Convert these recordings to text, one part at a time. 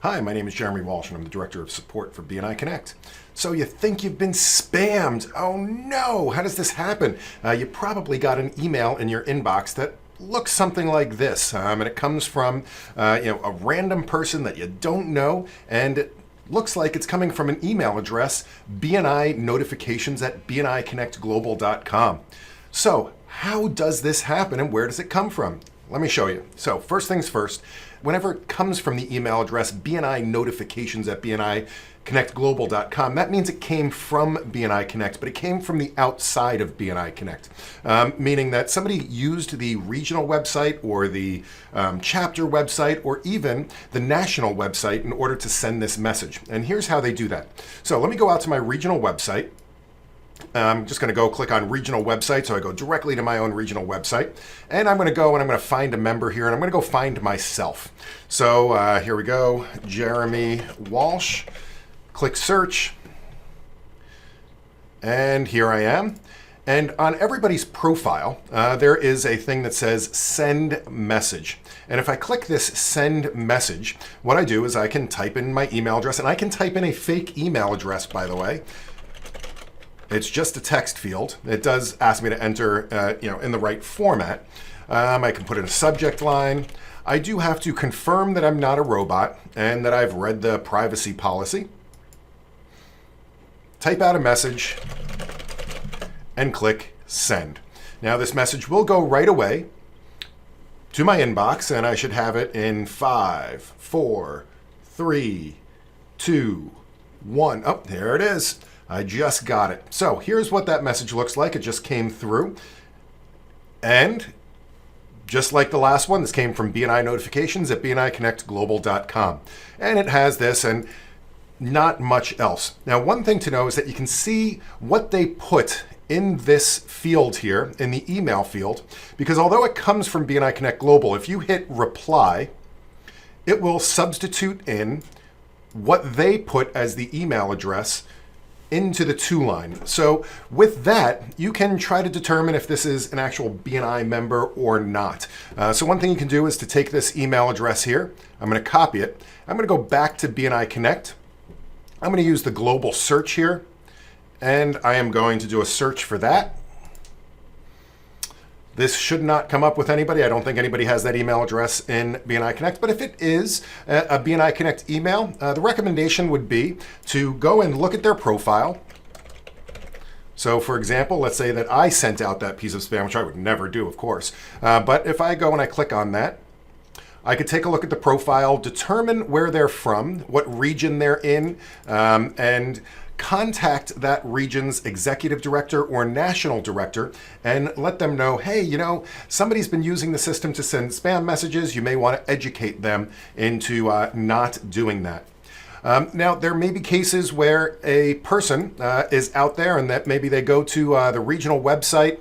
Hi, my name is Jeremy Walsh, and I'm the Director of Support for BNI Connect. So you think you've been spammed? Oh no! How does this happen? You probably got an email in your inbox that looks something like this, and it comes from a random person that you don't know, and it looks like it's coming from an email address, BNI notifications at bniconnectglobal.com. So how does this happen, and where does it come from? Let me show you. So first things first, whenever it comes from the email address BNI notifications at bniconnectglobal.com, that means it came from BNI Connect, but it came from the outside of BNI Connect, meaning that somebody used the regional website or the chapter website or even the national website in order to send this message. And here's how they do that. So let me go out to my regional website. I'm just going to go click on regional website, so I go directly to my own regional website, and I'm going to go and I'm going to find a member here, and I'm going to go find myself. So here we go, Jeremy Walsh, click search, and here I am. And on everybody's profile, there is a thing that says send message. And if I click this send message, what I do is I can type in my email address, and I can type in a fake email address, by the way. It's just a text field. It does ask me to enter, in the right format. I can put in a subject line. I do have to confirm that I'm not a robot and that I've read the privacy policy. Type out a message and click send. Now this message will go right away to my inbox, and I should have it in 5, 4, 3, 2, 1. Oh, there it is. I just got it. So here's what that message looks like. It just came through. And just like the last one, this came from BNI notifications at bniconnectglobal.com. And it has this and not much else. Now, one thing to know is that you can see what they put in this field here, in the email field, because although it comes from BNI Connect Global, if you hit reply, it will substitute in what they put as the email address into the to line. So with that, you can try to determine if this is an actual BNI member or not. So one thing you can do is to take this email address here. I'm going to copy it. I'm going to go back to BNI Connect. I'm going to use the global search here, and I am going to do a search for that. This should not come up with anybody. I don't think anybody has that email address in BNI Connect, but if it is a BNI Connect email, the recommendation would be to go and look at their profile. So for example, let's say that I sent out that piece of spam, which I would never do, of course. But if I go and I click on that, I could take a look at the profile, determine where they're from, what region they're in, and contact that region's executive director or national director and let them know, hey, somebody's been using the system to send spam messages. You may want to educate them into not doing that. Now, there may be cases where a person is out there and that maybe they go to the regional website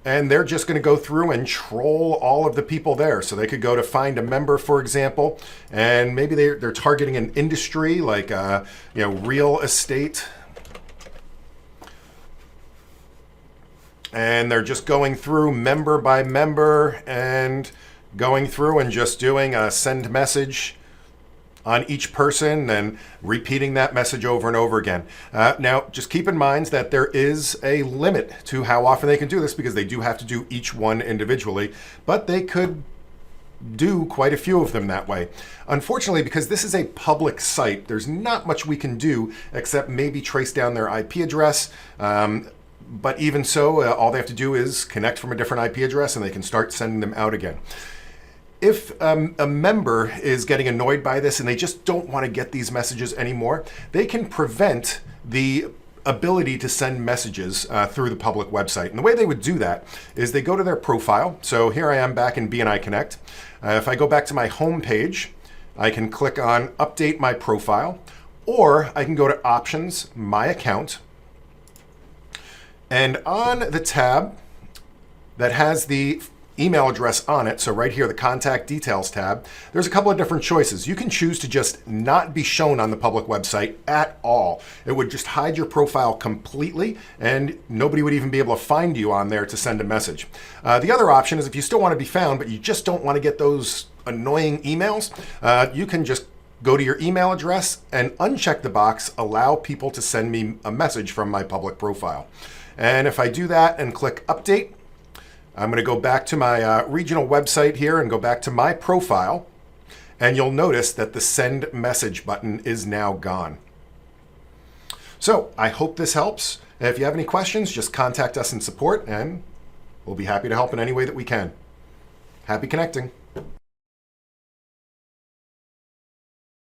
and they're just going to go through and troll all of the people there. So they could go to find a member, for example, and maybe they're targeting an industry like real estate. And they're just going through member by member and going through and just doing a send message on each person and repeating that message over and over again. Now, just keep in mind that there is a limit to how often they can do this because they do have to do each one individually, but they could do quite a few of them that way. Unfortunately, because this is a public site, there's not much we can do except maybe trace down their IP address. But even so, all they have to do is connect from a different IP address and they can start sending them out again. If a member is getting annoyed by this and they just don't want to get these messages anymore, they can prevent the ability to send messages through the public website. And the way they would do that is they go to their profile. So here I am back in BNI Connect. If I go back to my home page, I can click on Update My Profile, or I can go to Options, My Account. And on the tab that has the email address on it, so right here, the Contact Details tab, there's a couple of different choices. You can choose to just not be shown on the public website at all. It would just hide your profile completely, and nobody would even be able to find you on there to send a message. The other option is if you still want to be found, but you just don't want to get those annoying emails, you can just go to your email address and uncheck the box, allow people to send me a message from my public profile. And if I do that and click update, I'm going to go back to my regional website here and go back to my profile. And you'll notice that the send message button is now gone. So I hope this helps. And if you have any questions, just contact us in support and we'll be happy to help in any way that we can. Happy connecting.